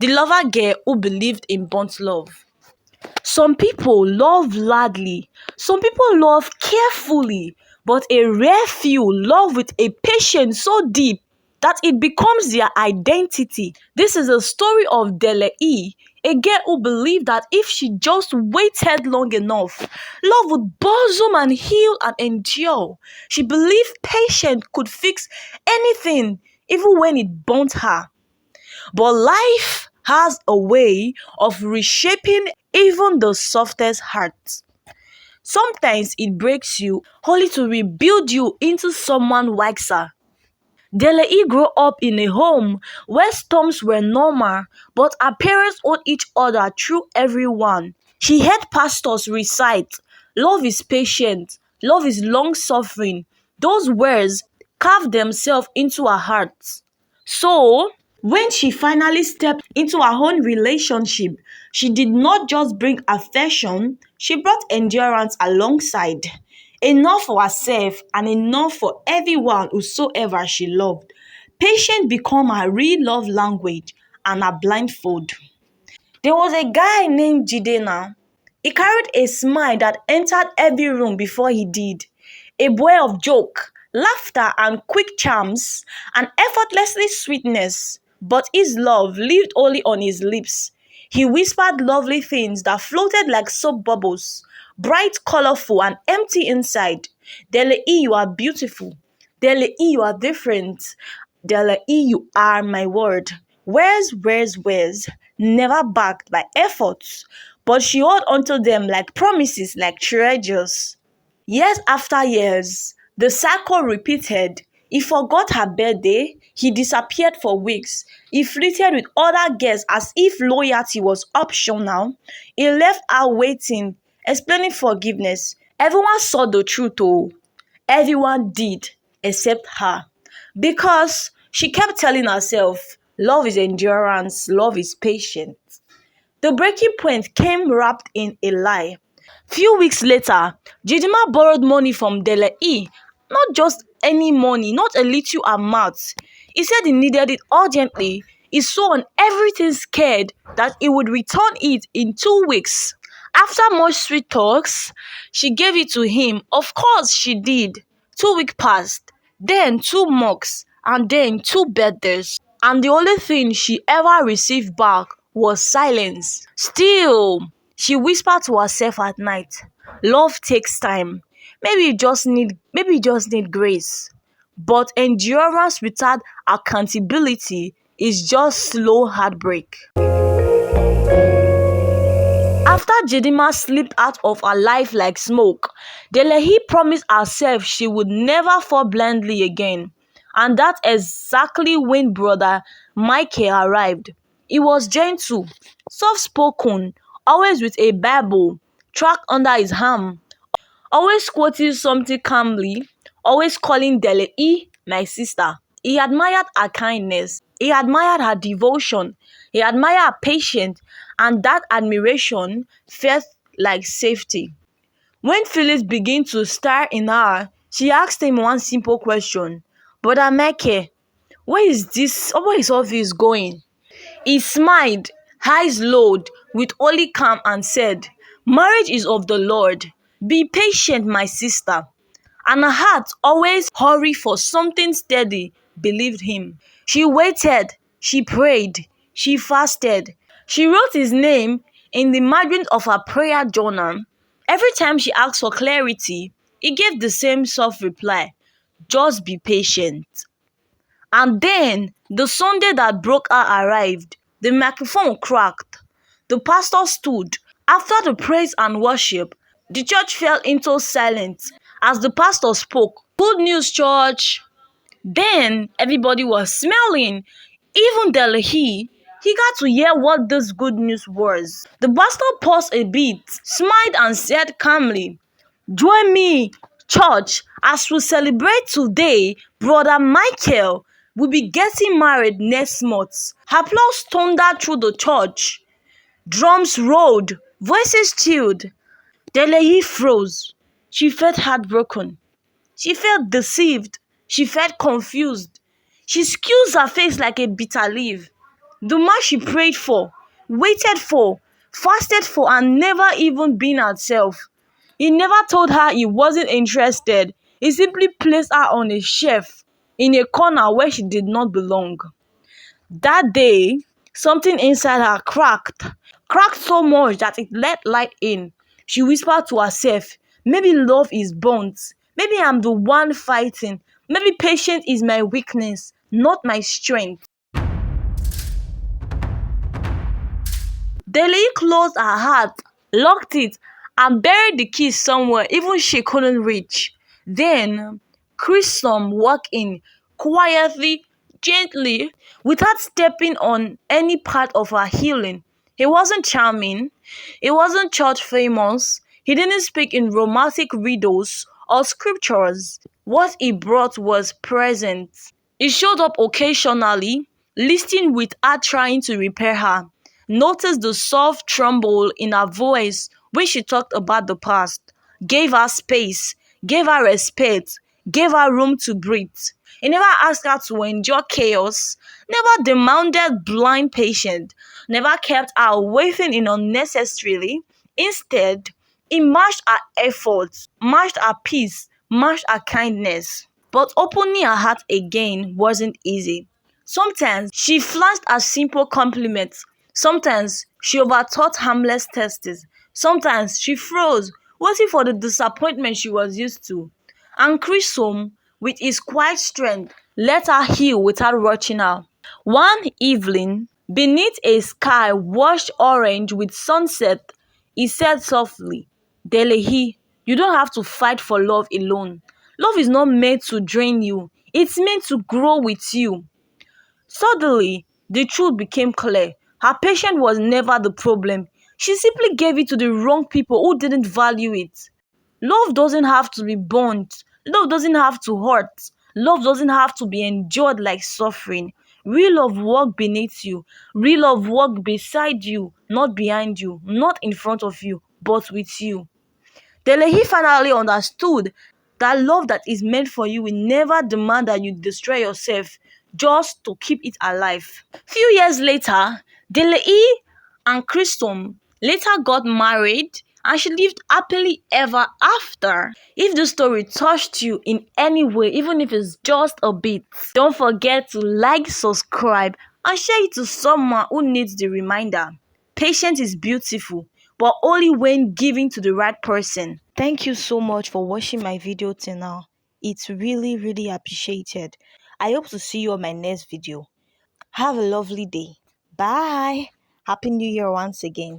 the lover girl who believed in burnt love. Some people love loudly, some people love carefully, but a rare few love with a patience so deep that it becomes their identity. This is a story of Dele E, a girl who believed that if she just waited long enough, love would blossom and heal and endure. She believed patience could fix anything, even when it burnt her. But life has a way of reshaping even the softest heart. Sometimes it breaks you only to rebuild you into someone wiser. Dele grew up in a home where storms were normal, but her parents owed each other through everyone. She heard pastors recite, "Love is patient, love is long suffering." Those words carved themselves into her heart. So, when she finally stepped into her own relationship, she did not just bring affection, she brought endurance alongside. Enough for herself and enough for everyone whosoever she loved. Patience became her real love language and her blindfold. There was a guy named Jide. He carried a smile that entered every room before he did. A boy of joke, laughter, and quick charms, an effortlessly sweetness. But his love lived only on his lips. He whispered lovely things that floated like soap bubbles, bright, colorful, and empty inside. Dele E, you are beautiful. Dele E, you are different. Dele E, you are my word. Words, never backed by efforts, but she held onto them like promises, like treasures. Years after years, the cycle repeated. He forgot her birthday, he disappeared for weeks, he flirted with other girls as if loyalty was optional, he left her waiting, explaining forgiveness. Everyone saw the truth, oh. Everyone did, except her. Because she kept telling herself, love is endurance, love is patience. The breaking point came wrapped in a lie. Few weeks later, Jidima borrowed money from Dele E. Not just any money, not a little amount. He said he needed it urgently. He saw on everything scared that he would return it in 2 weeks. After much sweet talks, she gave it to him. Of course she did. 2 weeks passed, then 2 months, and then 2 birthdays. And the only thing she ever received back was silence. Still, she whispered to herself at night, love takes time. Maybe you just need grace. But endurance without accountability is just slow heartbreak. After Jidima slipped out of her life like smoke, Delehi promised herself she would never fall blindly again. And that's exactly when brother Michael arrived. He was gentle, soft-spoken, always with a Bible track under his arm, always quoting something calmly, always calling Delehi my sister. He admired her kindness, he admired her devotion, he admired her patience, and that admiration felt like safety. When feelings began to stir in her, she asked him one simple question, Brother Michael, where is all this going? He smiled, eyes lowered, with holy calm and said, marriage is of the Lord. Be patient, my sister. And her heart, always hurry for something steady, believed him. She waited, she prayed, she fasted. She wrote his name in the margin of her prayer journal. Every time she asked for clarity, he gave the same soft reply, just be patient. And then, the Sunday that broke her arrived. The microphone cracked. The pastor stood. After the praise and worship, the church fell into silence as the pastor spoke. Good news, church. Then, everybody was smiling. Even Delehi, he got to hear what this good news was. The pastor paused a bit, smiled and said calmly, join me, church, as we celebrate today, Brother Michael will be getting married next month. Applause thundered through the church. Drums rolled, voices chilled. Delehi froze. She felt heartbroken. She felt deceived. She felt confused. She squeezed her face like a bitter leaf. The man she prayed for, waited for, fasted for, and never even been herself. He never told her he wasn't interested. He simply placed her on a shelf in a corner where she did not belong. That day, something inside her cracked so much that it let light in. She whispered to herself, maybe love is burnt. Maybe I'm the one fighting. Maybe patience is my weakness, not my strength. Dele closed her heart, locked it, and buried the key somewhere even she couldn't reach. Then, Chrisom walked in, quietly, gently, without stepping on any part of her healing. He wasn't charming, he wasn't church famous, he didn't speak in romantic riddles or scriptures. What he brought was present. He showed up occasionally, listening with her trying to repair her. Noticed the soft tremble in her voice when she talked about the past. Gave her space, gave her respect, gave her room to breathe. He never asked her to endure chaos, never demanded blind patience, never kept her waiting in unnecessarily. Instead, he matched her efforts, matched her peace, matched her kindness. But opening her heart again wasn't easy. Sometimes she flashed a simple compliments. Sometimes she overthought harmless tests. Sometimes she froze, waiting for the disappointment she was used to. And Chrisom, with his quiet strength, let her heal without rushing her. One evening, beneath a sky washed orange with sunset, he said softly, Delehi, you don't have to fight for love alone. Love is not meant to drain you, it's meant to grow with you. Suddenly, the truth became clear. Her patience was never the problem. She simply gave it to the wrong people who didn't value it. Love doesn't have to be burnt. Love doesn't have to hurt. Love doesn't have to be endured like suffering. Real love walk beneath you. Real love walk beside you, not behind you, not in front of you, but with you. Delehi finally understood that love that is meant for you will never demand that you destroy yourself just to keep it alive. Few years later, Delehi and Christom later got married and she lived happily ever after. If the story touched you in any way, even if it's just a bit, don't forget to like, subscribe, and share it to someone who needs the reminder. Patience is beautiful, but only when given to the right person. Thank you so much for watching my video till now. It's really appreciated. I hope to see you on my next video. Have a lovely day. Bye. Happy New Year once again.